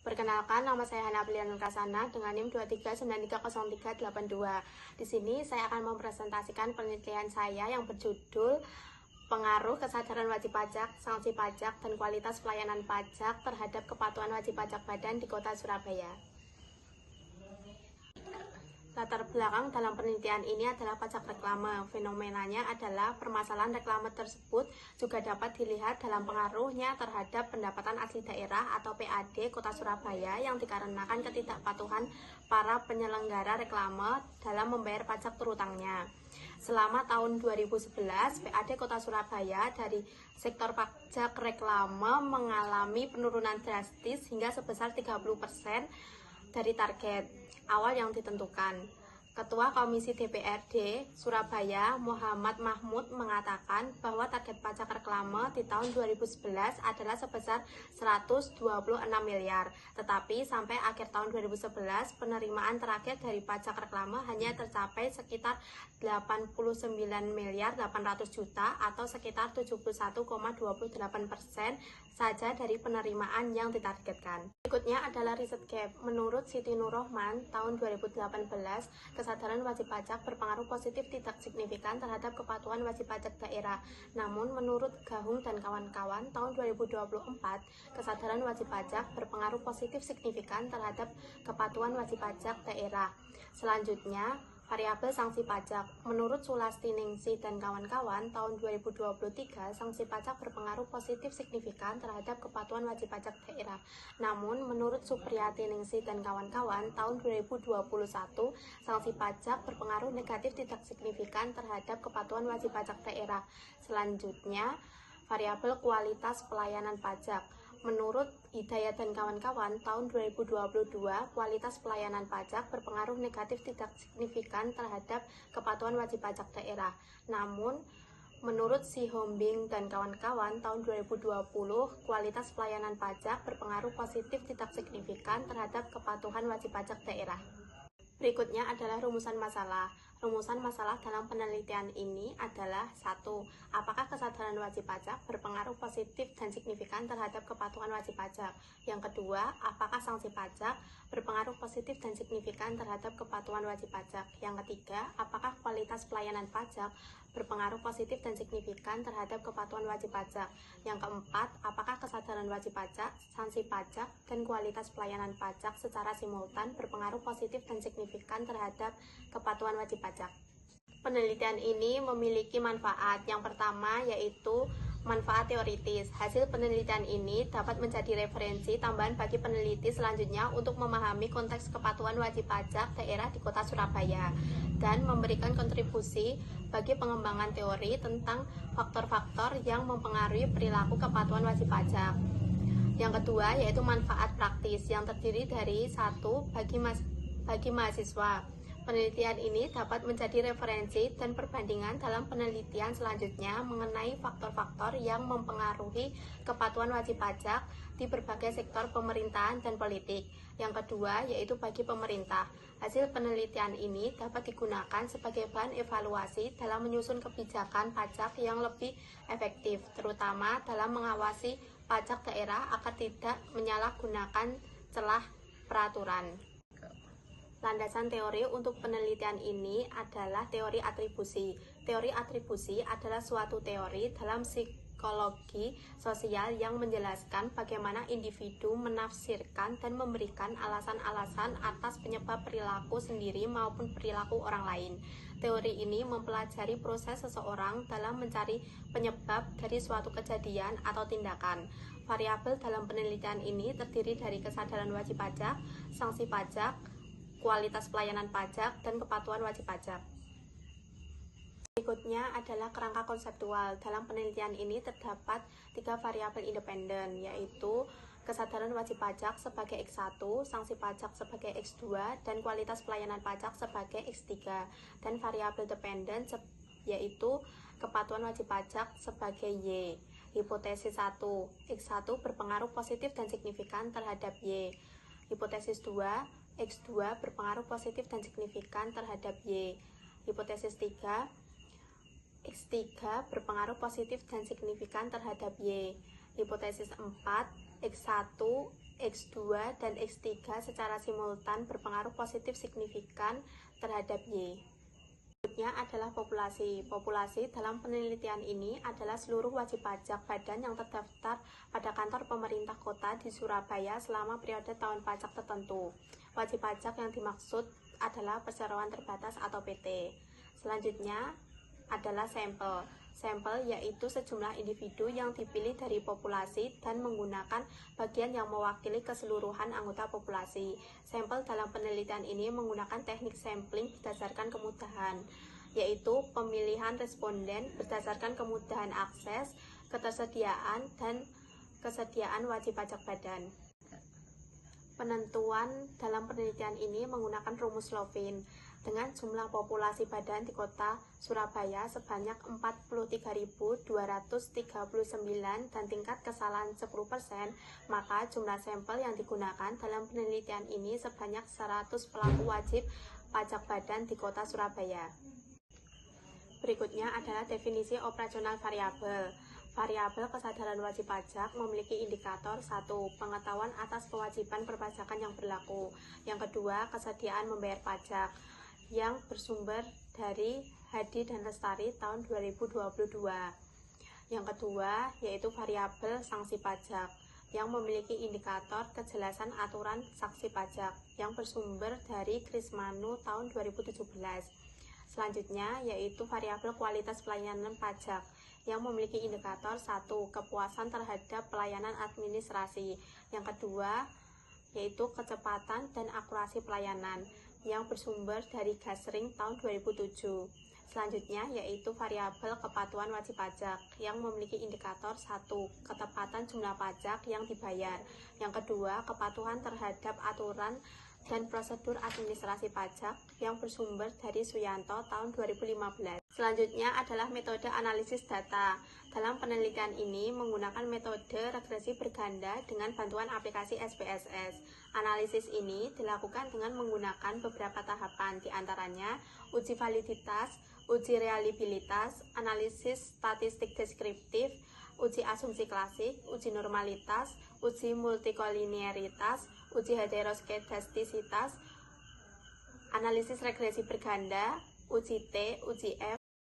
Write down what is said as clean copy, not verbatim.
Perkenalkan, nama saya Hana Aprilia Nurkasana dengan NIM 239303882. Di sini saya akan mempresentasikan penelitian saya yang berjudul Pengaruh Kesadaran Wajib Pajak, Sanksi Pajak, dan Kualitas Pelayanan Pajak terhadap Kepatuhan Wajib Pajak Badan di Kota Surabaya. Latar belakang dalam penelitian ini adalah pajak reklame. Fenomenanya adalah permasalahan reklame tersebut juga dapat dilihat dalam pengaruhnya terhadap pendapatan asli daerah atau PAD Kota Surabaya yang dikarenakan ketidakpatuhan para penyelenggara reklame dalam membayar pajak terutangnya. Selama tahun 2011, PAD Kota Surabaya dari sektor pajak reklame mengalami penurunan drastis hingga sebesar 30% dari target awal yang ditentukan. Ketua Komisi DPRD Surabaya Muhammad Mahmud mengatakan bahwa target pajak reklame di tahun 2011 adalah sebesar 126 miliar. Tetapi sampai akhir tahun 2011 penerimaan terakhir dari pajak reklame hanya tercapai sekitar 89 miliar 800 juta atau sekitar 71,28% saja dari penerimaan yang ditargetkan. Berikutnya adalah riset gap. Menurut Siti Nurrohman, tahun 2018, kesadaran wajib pajak berpengaruh positif tidak signifikan terhadap kepatuhan wajib pajak daerah. Namun, menurut Gahung dan kawan-kawan, tahun 2024, kesadaran wajib pajak berpengaruh positif signifikan terhadap kepatuhan wajib pajak daerah. Selanjutnya, variabel sanksi pajak. Menurut Sulasti Ningsih dan kawan-kawan, tahun 2023, sanksi pajak berpengaruh positif signifikan terhadap kepatuhan wajib pajak daerah. Namun, menurut Supriyati Ningsih dan kawan-kawan, tahun 2021, sanksi pajak berpengaruh negatif tidak signifikan terhadap kepatuhan wajib pajak daerah. Selanjutnya, variabel kualitas pelayanan pajak. Menurut Hidayat dan kawan-kawan, tahun 2022, kualitas pelayanan pajak berpengaruh negatif tidak signifikan terhadap kepatuhan wajib pajak daerah. Namun, menurut Sihombing dan kawan-kawan, tahun 2020, kualitas pelayanan pajak berpengaruh positif tidak signifikan terhadap kepatuhan wajib pajak daerah. Berikutnya adalah rumusan masalah. Rumusan masalah dalam penelitian ini adalah 1. Apakah kesadaran wajib pajak berpengaruh positif dan signifikan terhadap kepatuhan wajib pajak? Yang kedua, apakah sanksi pajak berpengaruh positif dan signifikan terhadap kepatuhan wajib pajak? Yang ketiga, apakah kualitas pelayanan pajak berpengaruh positif dan signifikan terhadap kepatuhan wajib pajak? Yang keempat, apakah kesadaran wajib pajak, sanksi pajak, dan kualitas pelayanan pajak secara simultan berpengaruh positif dan signifikan terhadap kepatuhan wajib pajak? Penelitian ini memiliki manfaat. Yang pertama yaitu manfaat teoritis. Hasil penelitian ini dapat menjadi referensi tambahan bagi peneliti selanjutnya untuk memahami konteks kepatuhan wajib pajak daerah di Kota Surabaya dan memberikan kontribusi bagi pengembangan teori tentang faktor-faktor yang mempengaruhi perilaku kepatuhan wajib pajak. Yang kedua yaitu manfaat praktis yang terdiri dari 1. Bagi mahasiswa. Penelitian ini dapat menjadi referensi dan perbandingan dalam penelitian selanjutnya mengenai faktor-faktor yang mempengaruhi kepatuhan wajib pajak di berbagai sektor pemerintahan dan politik. Yang kedua yaitu bagi pemerintah. Hasil penelitian ini dapat digunakan sebagai bahan evaluasi dalam menyusun kebijakan pajak yang lebih efektif, terutama dalam mengawasi pajak daerah agar tidak menyalahgunakan celah peraturan. Landasan teori untuk penelitian ini adalah teori atribusi. Teori atribusi adalah suatu teori dalam psikologi sosial yang menjelaskan bagaimana individu menafsirkan dan memberikan alasan-alasan atas penyebab perilaku sendiri maupun perilaku orang lain. Teori ini mempelajari proses seseorang dalam mencari penyebab dari suatu kejadian atau tindakan. Variabel dalam penelitian ini terdiri dari kesadaran wajib pajak, sanksi pajak, kualitas pelayanan pajak, dan kepatuhan wajib pajak. Berikutnya adalah kerangka konseptual. Dalam penelitian ini terdapat 3 variabel independen, yaitu kesadaran wajib pajak sebagai X1, sanksi pajak sebagai X2, dan kualitas pelayanan pajak sebagai X3. Dan variabel dependen yaitu kepatuhan wajib pajak sebagai Y. Hipotesis 1, X1 berpengaruh positif dan signifikan terhadap Y. Hipotesis 2, X2 berpengaruh positif dan signifikan terhadap Y. Hipotesis 3, X3 berpengaruh positif dan signifikan terhadap Y. Hipotesis 4, X1 X2 dan X3 secara simultan berpengaruh positif signifikan terhadap Y. Berikutnya adalah populasi. Populasi dalam penelitian ini adalah seluruh wajib pajak badan yang terdaftar pada kantor pemerintah kota di Surabaya selama periode tahun pajak tertentu. Wajib pajak yang dimaksud adalah perseroan terbatas atau PT. Selanjutnya adalah sampel. Sampel yaitu sejumlah individu yang dipilih dari populasi dan menggunakan bagian yang mewakili keseluruhan anggota populasi. Sampel dalam penelitian ini menggunakan teknik sampling berdasarkan kemudahan, yaitu pemilihan responden berdasarkan kemudahan akses, ketersediaan, dan kesediaan wajib pajak badan. Penentuan dalam penelitian ini menggunakan rumus Lovin dengan jumlah populasi badan di kota Surabaya sebanyak 43.239 dan tingkat kesalahan 10%, maka jumlah sampel yang digunakan dalam penelitian ini sebanyak 100 pelaku wajib pajak badan di kota Surabaya. Berikutnya adalah definisi operasional variabel. Variabel kesadaran wajib pajak memiliki indikator 1. Pengetahuan atas kewajiban perpajakan yang berlaku. Yang kedua, kesediaan membayar pajak yang bersumber dari Hadi dan Lestari tahun 2022. Yang kedua, yaitu variabel sanksi pajak yang memiliki indikator kejelasan aturan saksi pajak yang bersumber dari Krismanu tahun 2017. Selanjutnya, yaitu variabel kualitas pelayanan pajak yang memiliki indikator 1. Kepuasan terhadap pelayanan administrasi. Yang kedua, yaitu kecepatan dan akurasi pelayanan yang bersumber dari Gasring tahun 2007. Selanjutnya, yaitu variabel kepatuhan wajib pajak yang memiliki indikator 1. Ketepatan jumlah pajak yang dibayar. Yang kedua, kepatuhan terhadap aturan dan prosedur administrasi pajak yang bersumber dari Suyanto tahun 2015. Selanjutnya adalah metode analisis data. Dalam penelitian ini menggunakan metode regresi berganda dengan bantuan aplikasi SPSS. Analisis ini dilakukan dengan menggunakan beberapa tahapan, diantaranya uji validitas, uji reliabilitas, analisis statistik deskriptif, uji asumsi klasik, uji normalitas, uji multikolinearitas, uji heteroskedastisitas, analisis regresi berganda, uji T, uji F,